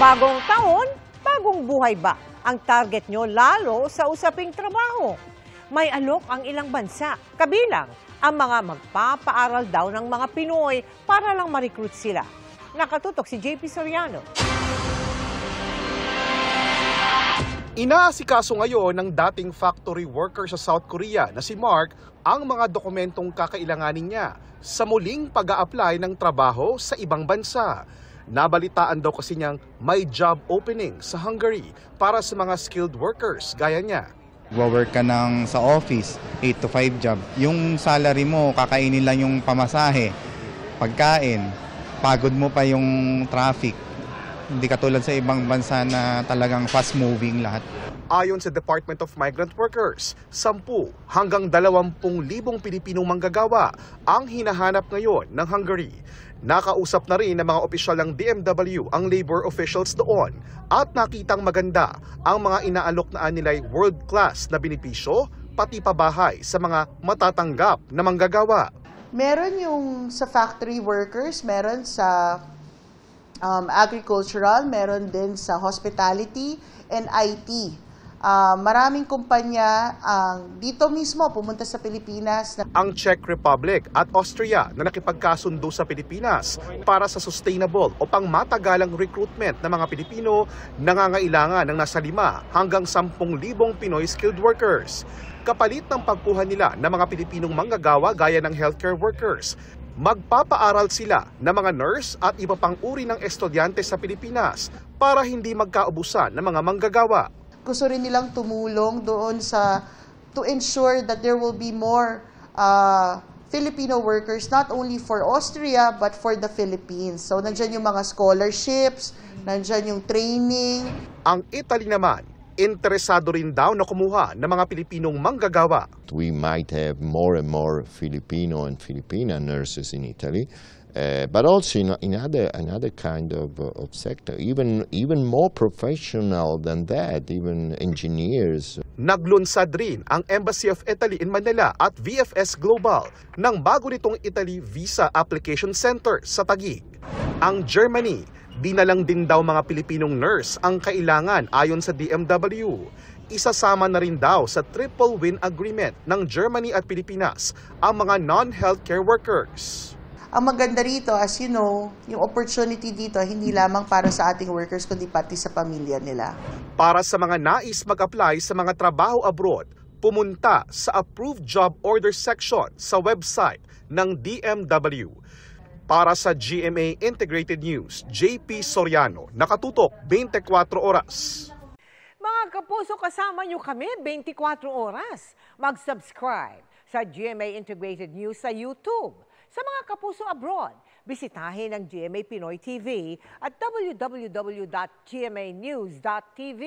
Bagong taon, bagong buhay ba ang target nyo lalo sa usaping trabaho? May alok ang ilang bansa, kabilang ang mga magpapaaral daw ng mga Pinoy para lang ma-recruit sila. Nakatutok si JP Soriano. Inaasikaso ngayon ng dating factory worker sa South Korea na si Mark ang mga dokumentong kakailanganin niya sa muling pag-a-apply ng trabaho sa ibang bansa. Nabalitaan daw kasi niyang may job opening sa Hungary para sa mga skilled workers gaya niya. Work ka sa office, 8 to 5 job. Yung salary mo, kakainin lang yung pamasahe, pagkain, pagod mo pa yung traffic. Hindi katulad sa ibang bansa na talagang fast-moving lahat. Ayon sa Department of Migrant Workers, 10 hanggang 20,000 Pilipinong manggagawa ang hinahanap ngayon ng Hungary. Nakausap na rin ng mga opisyal ng DMW ang labor officials doon at nakitang maganda ang mga inaalok na nila'y world-class na benepisyo pati pabahay sa mga matatanggap na manggagawa. Meron yung sa factory workers, meron sa agricultural, meron din sa hospitality and IT. Maraming kumpanya dito mismo pumunta sa Pilipinas. Ang Czech Republic at Austria na nakipagkasundo sa Pilipinas para sa sustainable o pangmatagalang recruitment ng mga Pilipino nangangailangan ng nasa 5 hanggang 10,000 Pinoy skilled workers. Kapalit ng pagkuha nila ng mga Pilipinong manggagawa gaya ng healthcare workers, magpapaaral sila ng mga nurse at iba pang uri ng estudyante sa Pilipinas para hindi magkaubusan ng mga manggagawa. Gusto rin nilang tumulong doon to ensure that there will be more Filipino workers not only for Austria but for the Philippines. So nandiyan yung mga scholarships, nandiyan yung training. Ang Italy naman, interesado rin daw na kumuha ng mga Pilipinong manggagawa. We might have more and more Filipino and Filipina nurses in Italy, but also in another kind of sector, even more professional than that, even engineers. Naglunsad rin ang Embassy of Italy in Manila at VFS Global ng bago nitong Italy Visa Application Center sa Taguig. Ang Germany, dinalang din daw mga Pilipinong nurse ang kailangan ayon sa DMW. Isasama na rin daw sa triple win agreement ng Germany at Pilipinas ang mga non-healthcare workers. Ang maganda rito, as you know, yung opportunity dito hindi lamang para sa ating workers kundi pati sa pamilya nila. Para sa mga nais mag-apply sa mga trabaho abroad, pumunta sa Approved Job Order section sa website ng DMW. Para sa GMA Integrated News, JP Soriano, nakatutok 24 oras. Mga kapuso, kasama nyo kami 24 oras. Mag-subscribe sa GMA Integrated News sa YouTube. Sa mga kapuso abroad, bisitahin ang GMA Pinoy TV at www.gmanews.tv.